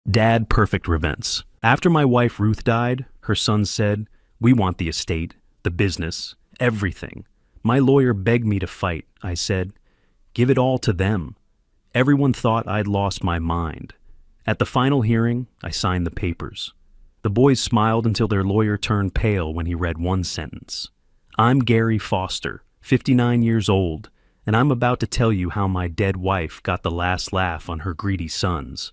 Dad perfect events. After my wife Ruth died, her sons said, "We want the estate, the business, everything." My lawyer begged me to fight. I said, "Give it all to them." Everyone thought I'd lost my mind. At the final hearing, I signed the papers. The boys smiled until their lawyer turned pale when he read one sentence. "I'm Gary Foster, 59 years old, and I'm about to tell you how my dead wife got the last laugh on her greedy sons."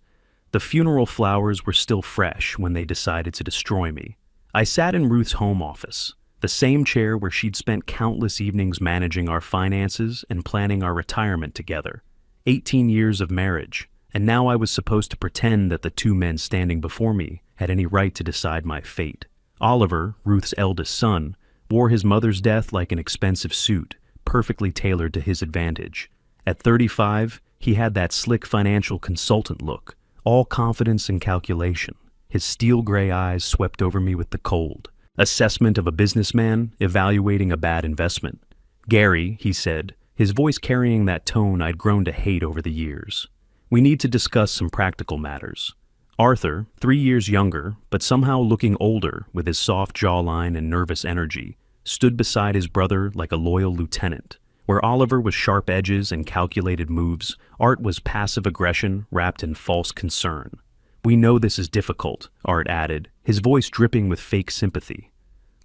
The funeral flowers were still fresh when they decided to destroy me. I sat in Ruth's home office, the same chair where she'd spent countless evenings managing our finances and planning our retirement together. 18 years of marriage, and now I was supposed to pretend that the two men standing before me had any right to decide my fate. Oliver, Ruth's eldest son, wore his mother's death like an expensive suit, perfectly tailored to his advantage. At 35, he had that slick financial consultant look, all confidence and calculation. His steel gray eyes swept over me with the cold assessment of a businessman evaluating a bad investment. "Gary," he said, his voice carrying that tone I'd grown to hate over the years. "We need to discuss some practical matters." Arthur, 3 years younger, but somehow looking older with his soft jawline and nervous energy, stood beside his brother like a loyal lieutenant. Where Oliver was sharp edges and calculated moves, Art was passive aggression wrapped in false concern. "We know this is difficult," Art added, his voice dripping with fake sympathy.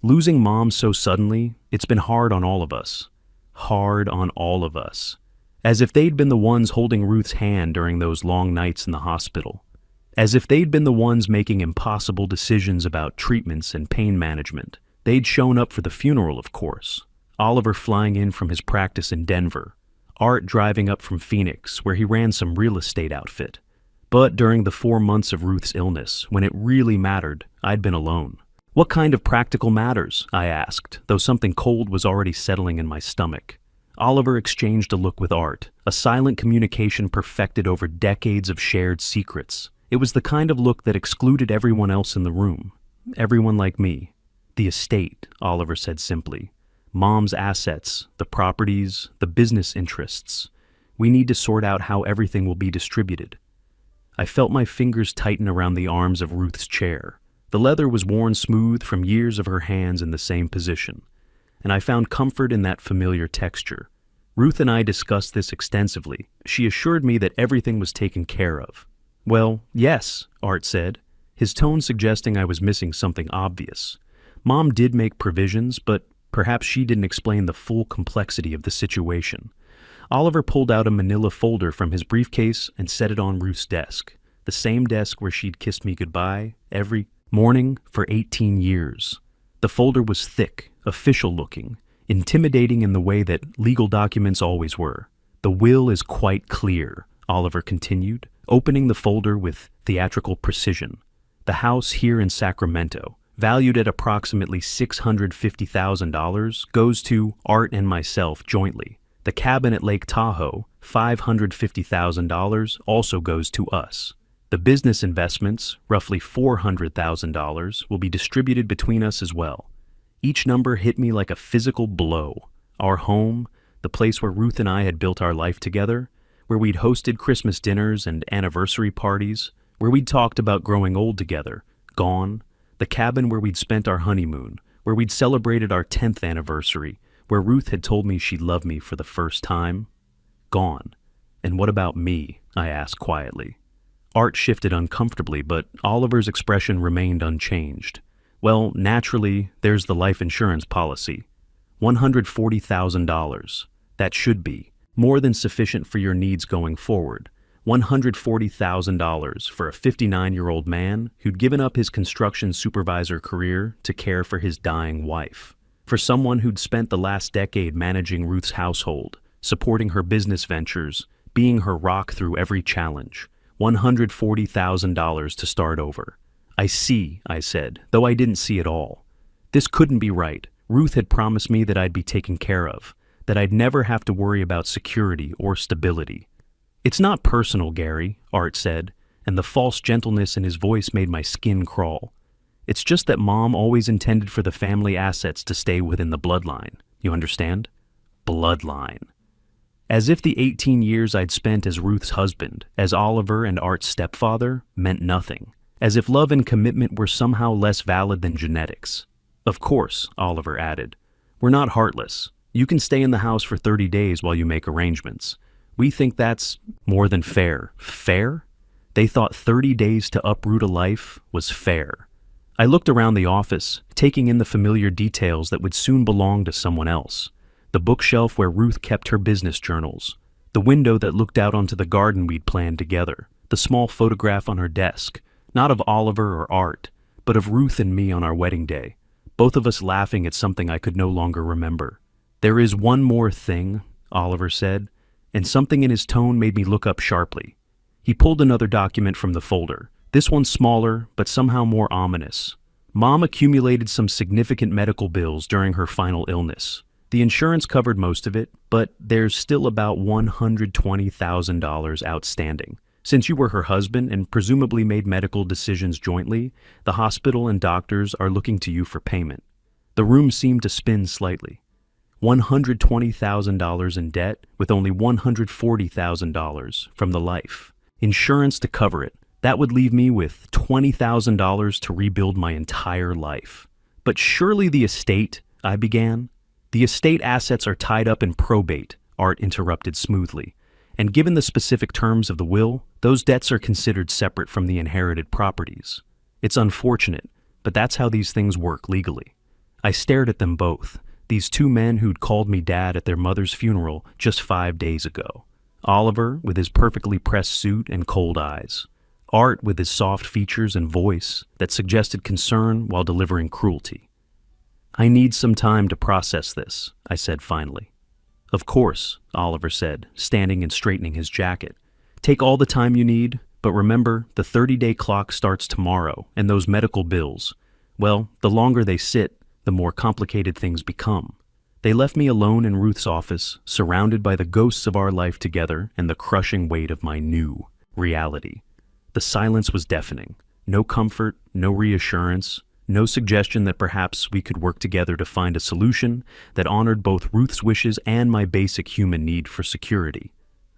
"Losing Mom so suddenly, it's been hard on all of us. Hard on all of us." As if they'd been the ones holding Ruth's hand during those long nights in the hospital. As if they'd been the ones making impossible decisions about treatments and pain management. They'd shown up for the funeral, of course. Oliver flying in from his practice in Denver. Art driving up from Phoenix, where he ran some real estate outfit. But during the 4 months of Ruth's illness, when it really mattered, I'd been alone. "What kind of practical matters?" I asked, though something cold was already settling in my stomach. Oliver exchanged a look with Art, a silent communication perfected over decades of shared secrets. It was the kind of look that excluded everyone else in the room. Everyone like me. "The estate," Oliver said simply. "Mom's assets, the properties, the business interests. We need to sort out how everything will be distributed." I felt my fingers tighten around the arms of Ruth's chair. The leather was worn smooth from years of her hands in the same position, and I found comfort in that familiar texture. Ruth and I discussed this extensively. She assured me that everything was taken care of. "Well, yes," Art said, his tone suggesting I was missing something obvious. "Mom did make provisions, but perhaps she didn't explain the full complexity of the situation." Oliver pulled out a manila folder from his briefcase and set it on Ruth's desk, the same desk where she'd kissed me goodbye every morning for 18 years. The folder was thick, official-looking, intimidating in the way that legal documents always were. "The will is quite clear," Oliver continued, opening the folder with theatrical precision. "The house here in Sacramento, valued at approximately $650,000, goes to Art and myself jointly. The cabin at Lake Tahoe, $550,000, also goes to us. The business investments, roughly $400,000, will be distributed between us as well." Each number hit me like a physical blow. Our home, the place where Ruth and I had built our life together, where we'd hosted Christmas dinners and anniversary parties, where we'd talked about growing old together, gone. The cabin where we'd spent our honeymoon, where we'd celebrated our 10th anniversary, where Ruth had told me she loved me for the first time, gone. "And what about me?" I asked quietly. Art shifted uncomfortably, but Oliver's expression remained unchanged. "Well, naturally, there's the life insurance policy. $140,000. That should be more than sufficient for your needs going forward. $140,000 for a 59-year-old man who'd given up his construction supervisor career to care for his dying wife. For someone who'd spent the last decade managing Ruth's household, supporting her business ventures, being her rock through every challenge. $140,000 to start over." "I see," I said, though I didn't see it all. This couldn't be right. Ruth had promised me that I'd be taken care of, that I'd never have to worry about security or stability. "It's not personal, Gary," Art said, and the false gentleness in his voice made my skin crawl. "It's just that Mom always intended for the family assets to stay within the bloodline. You understand? Bloodline." As if the 18 years I'd spent as Ruth's husband, as Oliver and Art's stepfather, meant nothing. As if love and commitment were somehow less valid than genetics. Of course, Oliver added. We're not heartless. You can stay in the house for 30 days while you make arrangements. We think that's more than fair. Fair? They thought 30 days to uproot a life was fair. I looked around the office, taking in the familiar details that would soon belong to someone else. The bookshelf where Ruth kept her business journals. The window that looked out onto the garden we'd planned together. The small photograph on her desk, not of Oliver or Art, but of Ruth and me on our wedding day, both of us laughing at something I could no longer remember. There is one more thing, Oliver said, and something in his tone made me look up sharply. He pulled another document from the folder, this one smaller, but somehow more ominous. Mom accumulated some significant medical bills during her final illness. The insurance covered most of it, but there's still about $120,000 outstanding. Since you were her husband and presumably made medical decisions jointly, the hospital and doctors are looking to you for payment. The room seemed to spin slightly. $120,000 in debt with only $140,000 from the life. Insurance to cover it. That would leave me with $20,000 to rebuild my entire life. But surely the estate, I began. The estate assets are tied up in probate, Art interrupted smoothly. And given the specific terms of the will, those debts are considered separate from the inherited properties. It's unfortunate, but that's how these things work legally. I stared at them both, these two men who'd called me dad at their mother's funeral just 5 days ago. Oliver with his perfectly pressed suit and cold eyes. Art with his soft features and voice that suggested concern while delivering cruelty. I need some time to process this, I said finally. Of course, Oliver said, standing and straightening his jacket. Take all the time you need, but remember, the 30-day clock starts tomorrow, and those medical bills, well, the longer they sit, the more complicated things become. They left me alone in Ruth's office, surrounded by the ghosts of our life together and the crushing weight of my new reality. The silence was deafening. No comfort, no reassurance, no suggestion that perhaps we could work together to find a solution that honored both Ruth's wishes and my basic human need for security.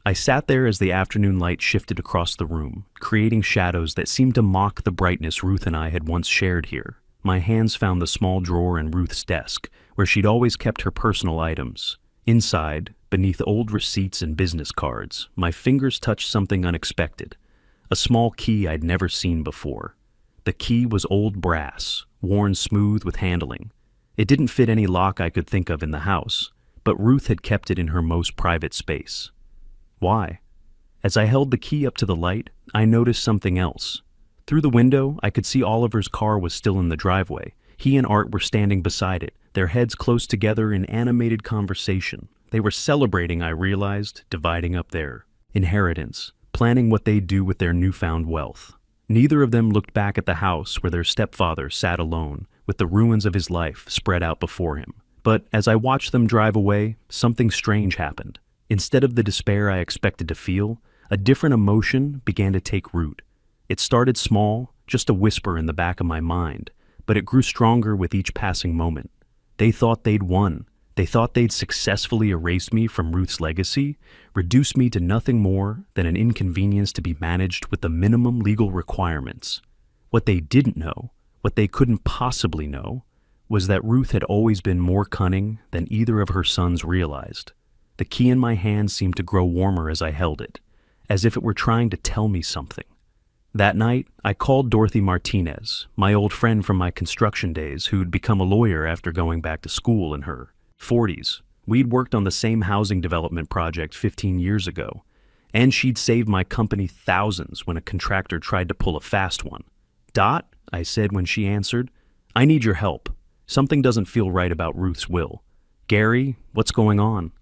I sat there as the afternoon light shifted across the room, creating shadows that seemed to mock the brightness Ruth and I had once shared here. My hands found the small drawer in Ruth's desk, where she'd always kept her personal items. Inside, beneath old receipts and business cards, my fingers touched something unexpected. A small key I'd never seen before. The key was old brass, worn smooth with handling. It didn't fit any lock I could think of in the house, but Ruth had kept it in her most private space. Why? As I held the key up to the light, I noticed something else. Through the window, I could see Oliver's car was still in the driveway. He and Art were standing beside it, their heads close together in animated conversation. They were celebrating, I realized, dividing up their inheritance, planning what they'd do with their newfound wealth. Neither of them looked back at the house where their stepfather sat alone, with the ruins of his life spread out before him. But as I watched them drive away, something strange happened. Instead of the despair I expected to feel, a different emotion began to take root. It started small, just a whisper in the back of my mind, but it grew stronger with each passing moment. They thought they'd won. They thought they'd successfully erased me from Ruth's legacy, reduced me to nothing more than an inconvenience to be managed with the minimum legal requirements. What they didn't know, what they couldn't possibly know, was that Ruth had always been more cunning than either of her sons realized. The key in my hand seemed to grow warmer as I held it, as if it were trying to tell me something. That night, I called Dorothy Martinez, my old friend from my construction days who'd become a lawyer after going back to school in her 40s. We'd worked on the same housing development project 15 years ago, and she'd saved my company thousands when a contractor tried to pull a fast one. "Dot," I said when she answered, "I need your help. Something doesn't feel right about Ruth's will. Gary, what's going on?"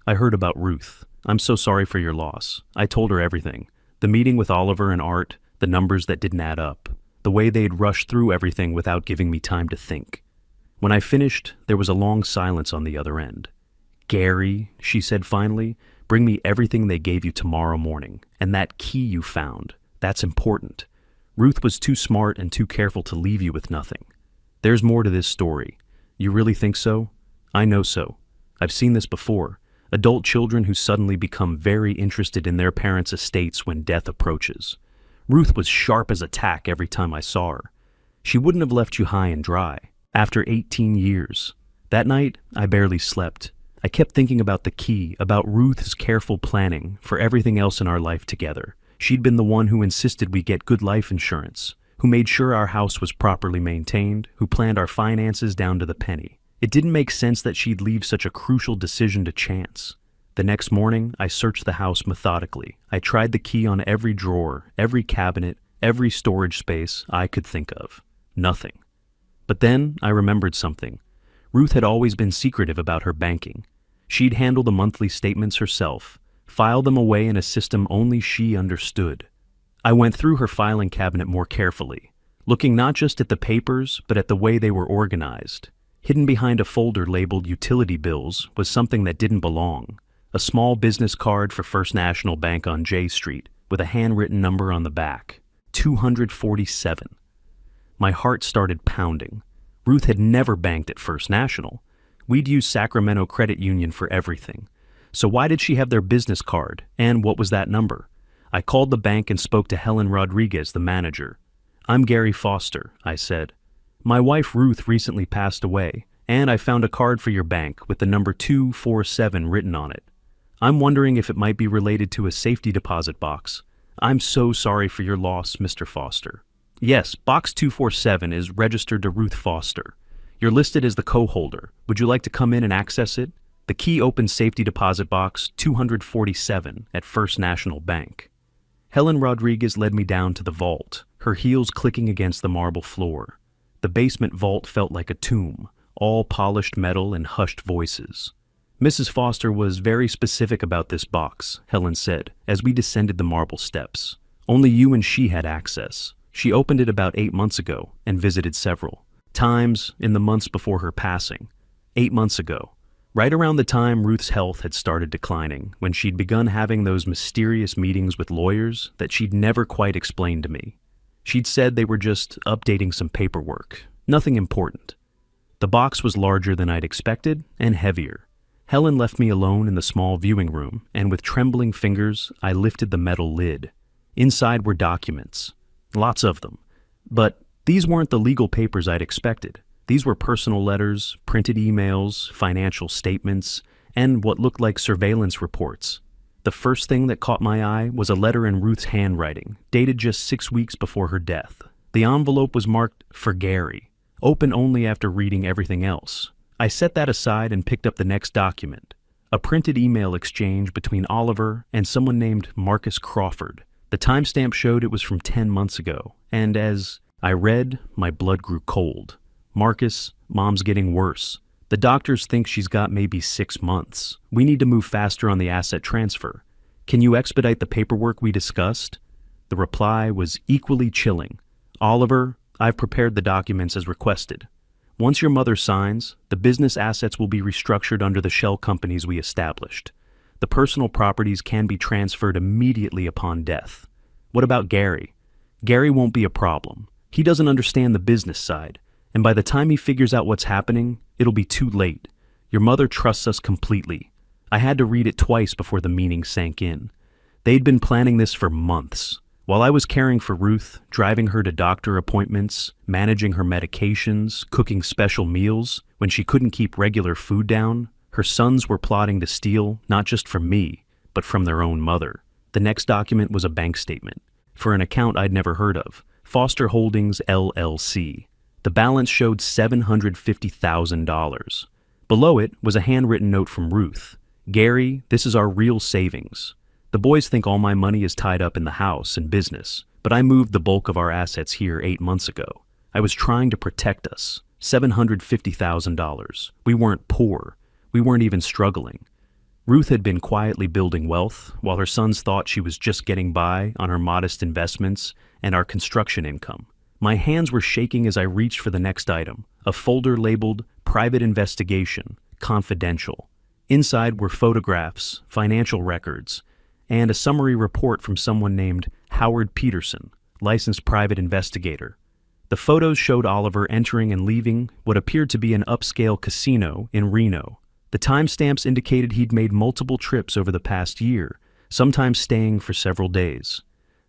I heard about Ruth. "I'm so sorry for your loss." I told her everything. The meeting with Oliver and Art, the numbers that didn't add up, the way they'd rushed through everything without giving me time to think. When I finished, there was a long silence on the other end. "Gary," she said finally, "bring me everything they gave you tomorrow morning, and that key you found. That's important. Ruth was too smart and too careful to leave you with nothing. There's more to this story. You really think so? I know so. I've seen this before. Adult children who suddenly become very interested in their parents' estates when death approaches. Ruth was sharp as a tack every time I saw her. She wouldn't have left you high and dry. After 18 years. That night, I barely slept. I kept thinking about the key, about Ruth's careful planning for everything else in our life together. She'd been the one who insisted we get good life insurance, who made sure our house was properly maintained, who planned our finances down to the penny. It didn't make sense that she'd leave such a crucial decision to chance. The next morning, I searched the house methodically. I tried the key on every drawer, every cabinet, every storage space I could think of. Nothing. But then I remembered something. Ruth had always been secretive about her banking. She'd handle the monthly statements herself, file them away in a system only she understood. I went through her filing cabinet more carefully, looking not just at the papers, but at the way they were organized. Hidden behind a folder labeled utility bills was something that didn't belong. A small business card for First National Bank on J Street, with a handwritten number on the back. 247. My heart started pounding. Ruth had never banked at First National. We'd use Sacramento Credit Union for everything. So why did she have their business card, and what was that number? I called the bank and spoke to Helen Rodriguez, the manager. "I'm Gary Foster," I said. "My wife Ruth recently passed away, and I found a card for your bank with the number 247 written on it. I'm wondering if it might be related to a safety deposit box. I'm so sorry for your loss, Mr. Foster." "Yes, box 247 is registered to Ruth Foster. You're listed as the co-holder. Would you like to come in and access it? The key opens safety deposit box 247 at First National Bank." Helen Rodriguez led me down to the vault, her heels clicking against the marble floor. The basement vault felt like a tomb, all polished metal and hushed voices. "Mrs. Foster was very specific about this box," Helen said, as we descended the marble steps. "Only you and she had access. She opened it about 8 months ago and visited several times in the months before her passing. 8 months ago. Right around the time Ruth's health had started declining, when she'd begun having those mysterious meetings with lawyers that she'd never quite explained to me. She'd said they were just updating some paperwork, nothing important. The box was larger than I'd expected and heavier. Helen left me alone in the small viewing room, and with trembling fingers, I lifted the metal lid. Inside were documents. Lots of them. But these weren't the legal papers I'd expected. These were personal letters, printed emails, financial statements, and what looked like surveillance reports. The first thing that caught my eye was a letter in Ruth's handwriting, dated just 6 weeks before her death. The envelope was marked, "For Gary," open only after reading everything else. I set that aside and picked up the next document, a printed email exchange between Oliver and someone named Marcus Crawford. The timestamp showed it was from 10 months ago, and as I read, my blood grew cold. "Marcus, Mom's getting worse. The doctors think she's got maybe 6 months. We need to move faster on the asset transfer. Can you expedite the paperwork we discussed?" The reply was equally chilling. "Oliver, I've prepared the documents as requested. Once your mother signs, the business assets will be restructured under the shell companies we established. The personal properties can be transferred immediately upon death. What about Gary? Gary won't be a problem. He doesn't understand the business side, and by the time he figures out what's happening, it'll be too late. Your mother trusts us completely." I had to read it twice before the meaning sank in. They'd been planning this for months. While I was caring for Ruth, driving her to doctor appointments, managing her medications, cooking special meals, when she couldn't keep regular food down, her sons were plotting to steal not just from me, but from their own mother. The next document was a bank statement, for an account I'd never heard of, Foster Holdings, LLC. The balance showed $750,000. Below it was a handwritten note from Ruth. "Gary, this is our real savings. The boys think all my money is tied up in the house and business, but I moved the bulk of our assets here 8 months ago. I was trying to protect us. $750,000. We weren't poor. We weren't even struggling." Ruth had been quietly building wealth, while her sons thought she was just getting by on her modest investments and our construction income. My hands were shaking as I reached for the next item, a folder labeled "Private Investigation, Confidential." Inside were photographs, financial records, and a summary report from someone named Howard Peterson, licensed private investigator. The photos showed Oliver entering and leaving what appeared to be an upscale casino in Reno. The timestamps indicated he'd made multiple trips over the past year, sometimes staying for several days.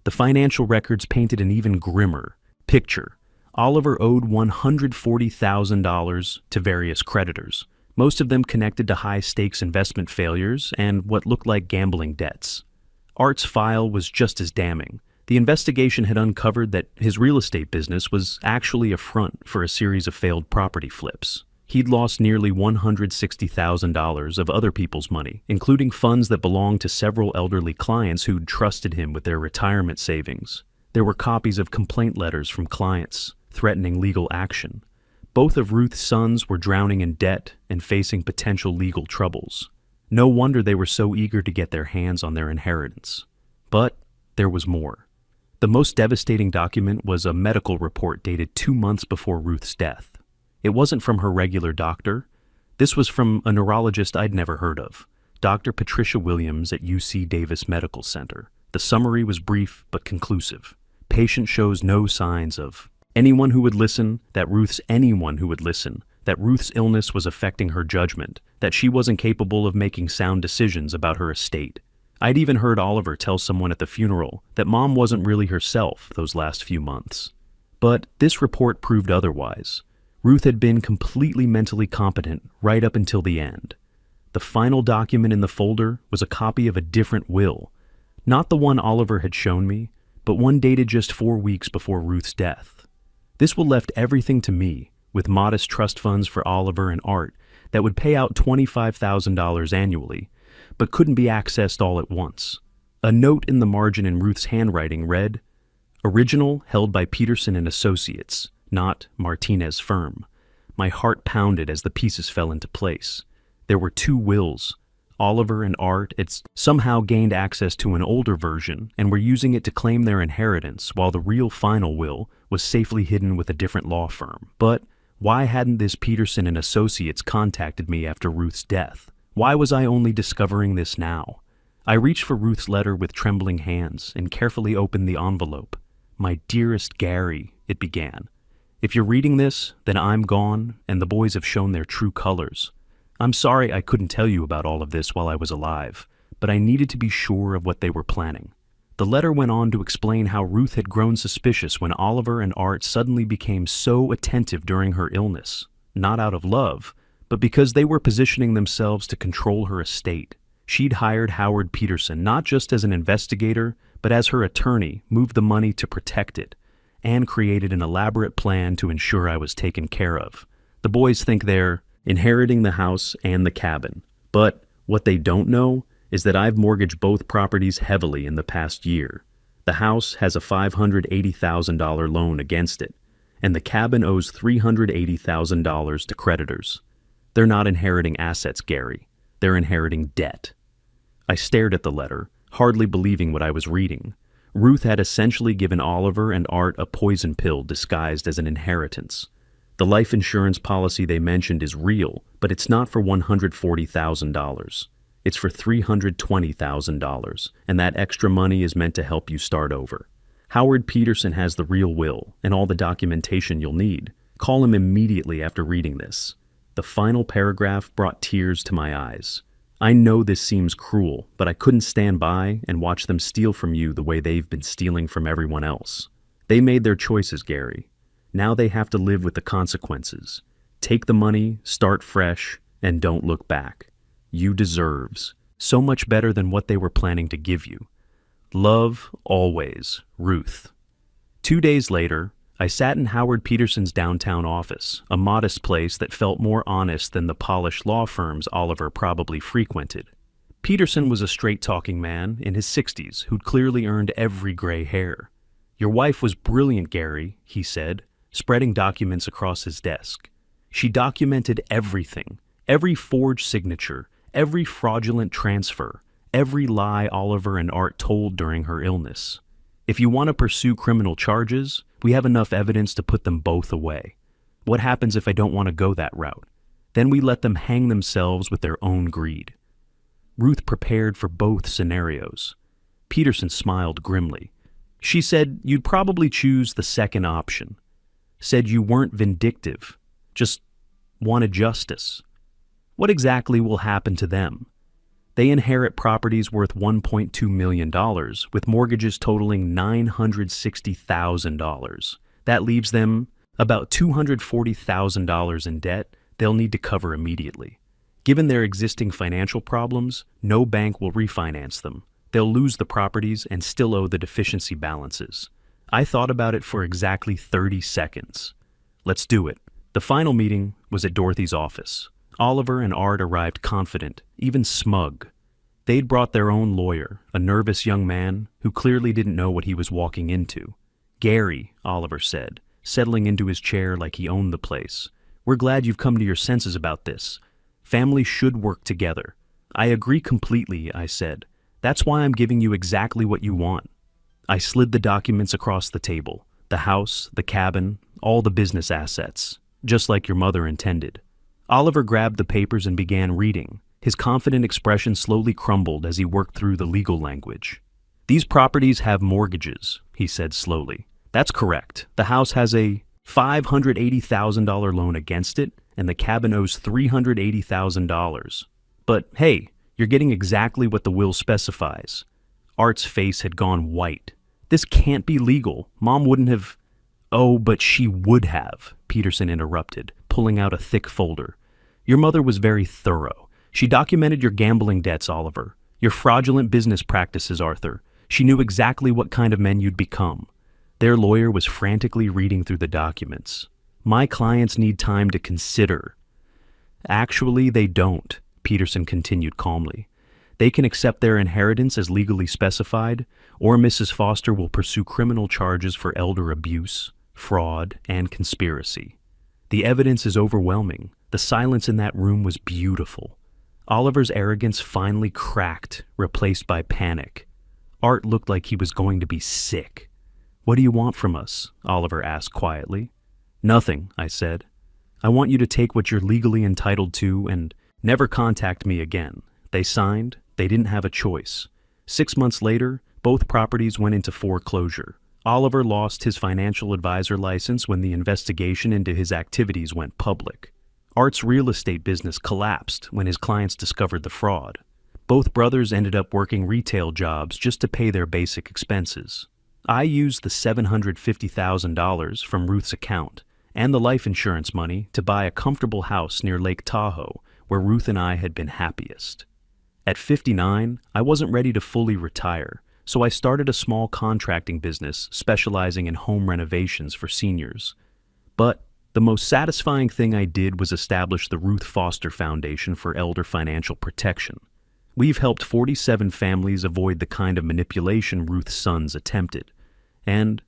The financial records painted an even grimmer picture. Oliver owed $140,000 to various creditors, most of them connected to high-stakes investment failures and what looked like gambling debts. Art's file was just as damning. The investigation had uncovered that his real estate business was actually a front for a series of failed property flips. He'd lost nearly $160,000 of other people's money, including funds that belonged to several elderly clients who'd trusted him with their retirement savings. There were copies of complaint letters from clients threatening legal action. Both of Ruth's sons were drowning in debt and facing potential legal troubles. No wonder they were so eager to get their hands on their inheritance. But there was more. The most devastating document was a medical report dated 2 months before Ruth's death. It wasn't from her regular doctor. This was from a neurologist I'd never heard of, Dr. Patricia Williams at UC Davis Medical Center. The summary was brief but conclusive. Patient shows no signs of anyone who would listen, that Ruth's illness was affecting her judgment, that she wasn't capable of making sound decisions about her estate. I'd even heard Oliver tell someone at the funeral that Mom wasn't really herself those last few months. But this report proved otherwise. Ruth had been completely mentally competent right up until the end. The final document in the folder was a copy of a different will, not the one Oliver had shown me, but one dated just 4 weeks before Ruth's death. This will left everything to me, with modest trust funds for Oliver and Art that would pay out $25,000 annually, but couldn't be accessed all at once. A note in the margin in Ruth's handwriting read, "Original held by Peterson and Associates, not Martinez Firm." My heart pounded as the pieces fell into place. There were 2 wills. Oliver and Art had somehow gained access to an older version and were using it to claim their inheritance, while the real final will was safely hidden with a different law firm. But why hadn't this Peterson and Associates contacted me after Ruth's death? Why was I only discovering this now? I reached for Ruth's letter with trembling hands and carefully opened the envelope. "My dearest Gary," it began. "If you're reading this, then I'm gone, and the boys have shown their true colors. I'm sorry I couldn't tell you about all of this while I was alive, but I needed to be sure of what they were planning." The letter went on to explain how Ruth had grown suspicious when Oliver and Art suddenly became so attentive during her illness, not out of love, but because they were positioning themselves to control her estate. She'd hired Howard Peterson not just as an investigator, but as her attorney, moved the money to protect it, and created an elaborate plan to ensure I was taken care of. The boys think they're inheriting the house and the cabin, but what they don't know is that I've mortgaged both properties heavily in the past year. The house has a $580,000 loan against it, and the cabin owes $380,000 to creditors. They're not inheriting assets, Gary. They're inheriting debt. I stared at the letter, hardly believing what I was reading. Ruth had essentially given Oliver and Art a poison pill disguised as an inheritance. The life insurance policy they mentioned is real, but it's not for $140,000. It's for $320,000, and that extra money is meant to help you start over. Howard Peterson has the real will and all the documentation you'll need. Call him immediately after reading this. The final paragraph brought tears to my eyes. I know this seems cruel, but I couldn't stand by and watch them steal from you the way they've been stealing from everyone else. They made their choices, Gary. Now they have to live with the consequences. Take the money, start fresh, and don't look back. You deserves so much better than what they were planning to give you. Love, always, Ruth. 2 days later, I sat in Howard Peterson's downtown office, a modest place that felt more honest than the polished law firms Oliver probably frequented. Peterson was a straight-talking man in his 60s who'd clearly earned every gray hair. "Your wife was brilliant, Gary," he said, spreading documents across his desk. "She documented everything, every forged signature, every fraudulent transfer, every lie Oliver and Art told during her illness. If you want to pursue criminal charges, we have enough evidence to put them both away. What happens if I don't want to go that route? Then we let them hang themselves with their own greed." Ruth prepared for both scenarios. Peterson smiled grimly. "She said you'd probably choose the second option. Said you weren't vindictive, just wanted justice." What exactly will happen to them? They inherit properties worth $1.2 million, with mortgages totaling $960,000. That leaves them about $240,000 in debt they'll need to cover immediately. Given their existing financial problems, no bank will refinance them. They'll lose the properties and still owe the deficiency balances. I thought about it for exactly 30 seconds. Let's do it. The final meeting was at Dorothy's office. Oliver and Art arrived confident, even smug. They'd brought their own lawyer, a nervous young man who clearly didn't know what he was walking into. "Gary," Oliver said, settling into his chair like he owned the place. "We're glad you've come to your senses about this. Families should work together." "I agree completely," I said. "That's why I'm giving you exactly what you want." I slid the documents across the table. The house, the cabin, all the business assets, just like your mother intended. Oliver grabbed the papers and began reading. His confident expression slowly crumbled as he worked through the legal language. "These properties have mortgages," he said slowly. "That's correct. The house has a $580,000 loan against it, and the cabin owes $380,000. But hey, you're getting exactly what the will specifies." Art's face had gone white. "This can't be legal. Mom wouldn't have—" "Oh, but she would have," Peterson interrupted, pulling out a thick folder. "Your mother was very thorough. She documented your gambling debts, Oliver. Your fraudulent business practices, Arthur. She knew exactly what kind of men you'd become." Their lawyer was frantically reading through the documents. "My clients need time to consider." "Actually, they don't," Peterson continued calmly. "They can accept their inheritance as legally specified, or Mrs. Foster will pursue criminal charges for elder abuse, fraud, and conspiracy. The evidence is overwhelming. The silence in that room was beautiful. Oliver's arrogance finally cracked, replaced by panic. Art looked like he was going to be sick. "What do you want from us?" Oliver asked quietly. "Nothing," I said. "I want you to take what you're legally entitled to and never contact me again." They signed. They didn't have a choice. 6 months later, both properties went into foreclosure. Oliver lost his financial advisor license when the investigation into his activities went public. Art's real estate business collapsed when his clients discovered the fraud. Both brothers ended up working retail jobs just to pay their basic expenses. I used the $750,000 from Ruth's account and the life insurance money to buy a comfortable house near Lake Tahoe, where Ruth and I had been happiest. At 59, I wasn't ready to fully retire, so I started a small contracting business specializing in home renovations for seniors. But the most satisfying thing I did was establish the Ruth Foster Foundation for Elder Financial Protection. We've helped 47 families avoid the kind of manipulation Ruth's sons attempted. And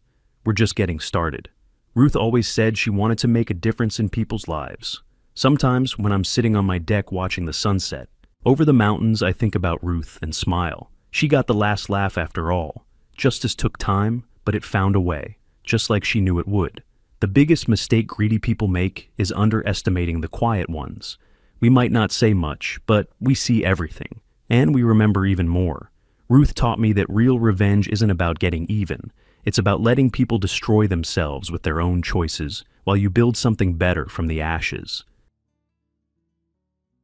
we're just getting started. Ruth always said she wanted to make a difference in people's lives. Sometimes when I'm sitting on my deck watching the sunset, over the mountains I think about Ruth and smile. She got the last laugh after all. Justice took time, but it found a way, just like she knew it would. The biggest mistake greedy people make is underestimating the quiet ones. We might not say much, but we see everything, and we remember even more. Ruth taught me that real revenge isn't about getting even. It's about letting people destroy themselves with their own choices while you build something better from the ashes.